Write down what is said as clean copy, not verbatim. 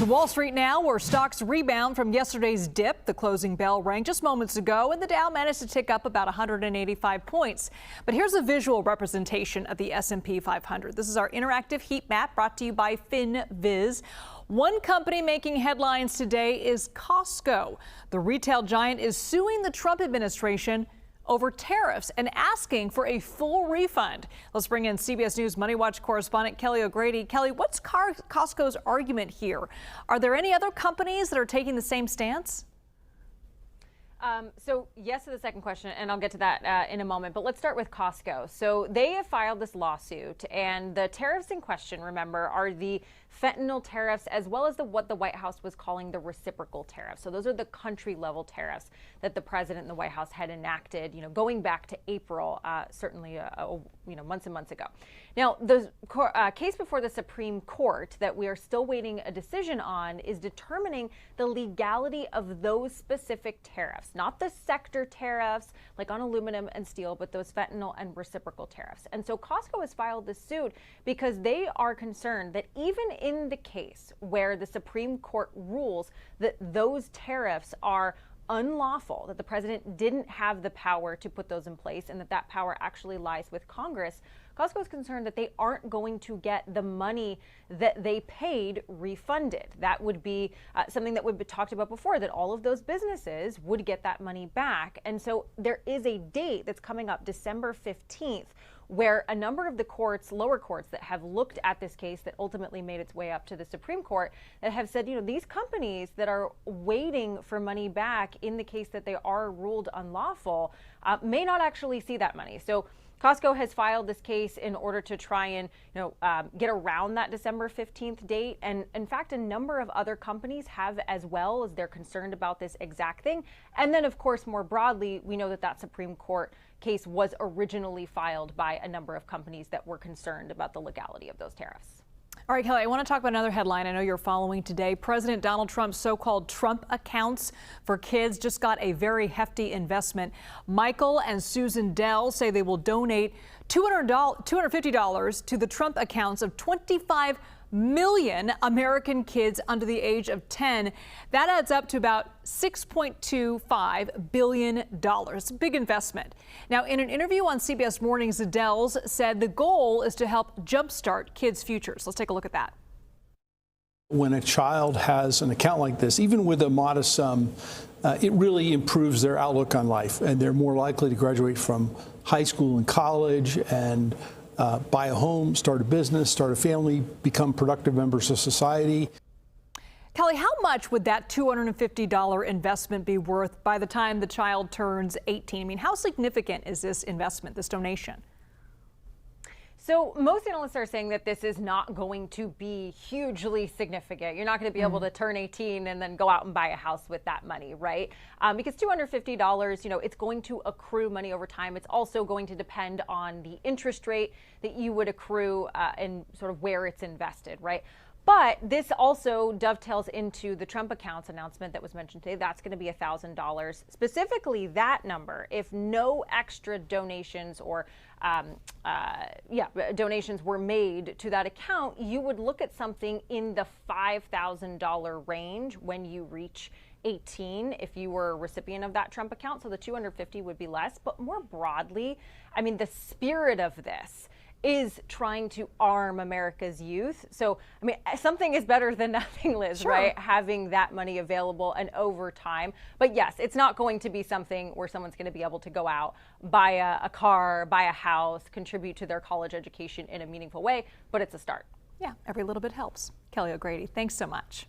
To Wall Street now, where stocks rebound from yesterday's dip. The closing bell rang just moments ago, and the Dow managed to tick up about 185 points. But here's a visual representation of the S&P 500. This is our interactive heat map brought to you by FinViz. One company making headlines today is Costco. The retail giant is suing the Trump administration over tariffs and asking for a full refund. Let's bring in CBS News MoneyWatch correspondent Kelly O'Grady. Kelly, what's Costco's argument here? Are there any other companies that are taking the same stance? So yes to the second question, and I'll get to that in a moment. But let's start with Costco. So they have filed this lawsuit, and the tariffs in question, remember, are the fentanyl tariffs as well as what the White House was calling the reciprocal tariffs. So those are the country level tariffs that the president and the White House had enacted, going back to April, certainly, months and months ago. Now, the case before the Supreme Court that we are still waiting a decision on is determining the legality of those specific tariffs, not the sector tariffs like on aluminum and steel, but those fentanyl and reciprocal tariffs. And so Costco has filed this suit because they are concerned that even in the case where the Supreme Court rules that those tariffs are unlawful, that the president didn't have the power to put those in place, and that power actually lies with Congress, Costco is concerned that they aren't going to get the money that they paid refunded. That would be something that would be talked about before, that all of those businesses would get that money back. And so there is a date that's coming up, December 15th, where a number of the courts, lower courts that have looked at this case that ultimately made its way up to the Supreme Court, that have said, these companies that are waiting for money back in the case that they are ruled unlawful may not actually see that money. So Costco has filed this case in order to try and get around that December 15th date. And in fact, a number of other companies have as well, as they're concerned about this exact thing. And then, of course, more broadly, we know that Supreme Court case was originally filed by a number of companies that were concerned about the legality of those tariffs. All right, Kelly, I want to talk about another headline I know you're following today. President Donald Trump's so-called Trump accounts for kids just got a very hefty investment. Michael and Susan Dell say they will donate $250 to the Trump accounts of 25 million American kids under the age of 10. That adds up to about $6.25 billion. It's a big investment. Now, in an interview on CBS Mornings, the Dells said the goal is to help jumpstart kids' futures. Let's take a look at that. When a child has an account like this, even with a modest sum, it really improves their outlook on life, and they're more likely to graduate from high school and college and buy a home, start a business, start a family, become productive members of society. Kelly, how much would that $250 investment be worth by the time the child turns 18? I mean, how significant is this investment, this donation? So most analysts are saying that this is not going to be hugely significant. You're not going to be able to turn 18 and then go out and buy a house with that money, right? Because $250, it's going to accrue money over time. It's also going to depend on the interest rate that you would accrue and sort of where it's invested, right? But this also dovetails into the Trump accounts announcement that was mentioned today. That's going to be $1,000. Specifically, that number, if no extra donations or donations were made to that account, you would look at something in the $5,000 range when you reach 18 if you were a recipient of that Trump account. So the 250 would be less. But more broadly, I mean, the spirit of this is trying to arm America's youth. So, I mean, something is better than nothing, Liz, Sure. right? Having that money available and over time. But yes, it's not going to be something where someone's going to be able to go out, buy a car, buy a house, contribute to their college education in a meaningful way, but it's a start. Yeah, every little bit helps. Kelly O'Grady, thanks so much.